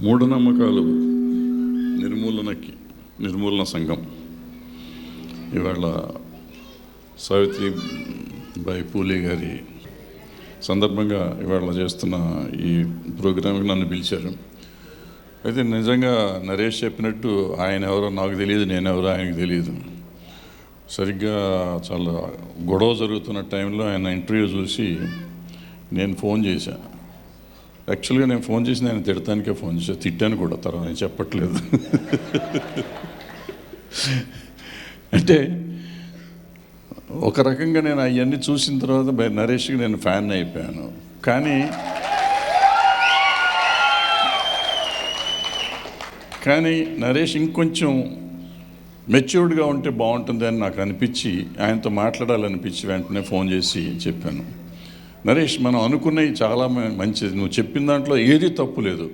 మూఢనమ్మకాలు నిర్మూలన సంఘం ఇవాళ సావిత్రిబాయి పూలే గారి సందర్భంగా ఇవాళ చేస్తున్న ఈ ప్రోగ్రాంకి నన్ను పిలిచారు. అయితే నిజంగా నరేష్ చెప్పినట్టు ఆయన ఎవరో నాకు తెలియదు, నేనెవరో ఆయనకు తెలియదు. సరిగ్గా చాలా గొడవ జరుగుతున్న టైంలో ఆయన ఇంటర్వ్యూ చూసి నేను ఫోన్ చేశాను. యాక్చువల్గా నేను ఫోన్ చేసి నేను తిడటానికే ఫోన్ చేశాను, తిట్టాను కూడా, తర్వాత నేను చెప్పట్లేదు. అంటే ఒక రకంగా నేను అవన్నీ చూసిన తర్వాత నరేష్కి నేను ఫ్యాన్ అయిపోయాను. కానీ నరేష్ ఇంకొంచెం మెచ్యూర్డ్గా ఉంటే బాగుంటుంది అని నాకు అనిపించి, ఆయనతో మాట్లాడాలనిపించి వెంటనే ఫోన్ చేసి చెప్పాను, నరేష్ మనం అనుకున్నవి చాలా మంచిది, నువ్వు చెప్పిన దాంట్లో ఏది తప్పు లేదు.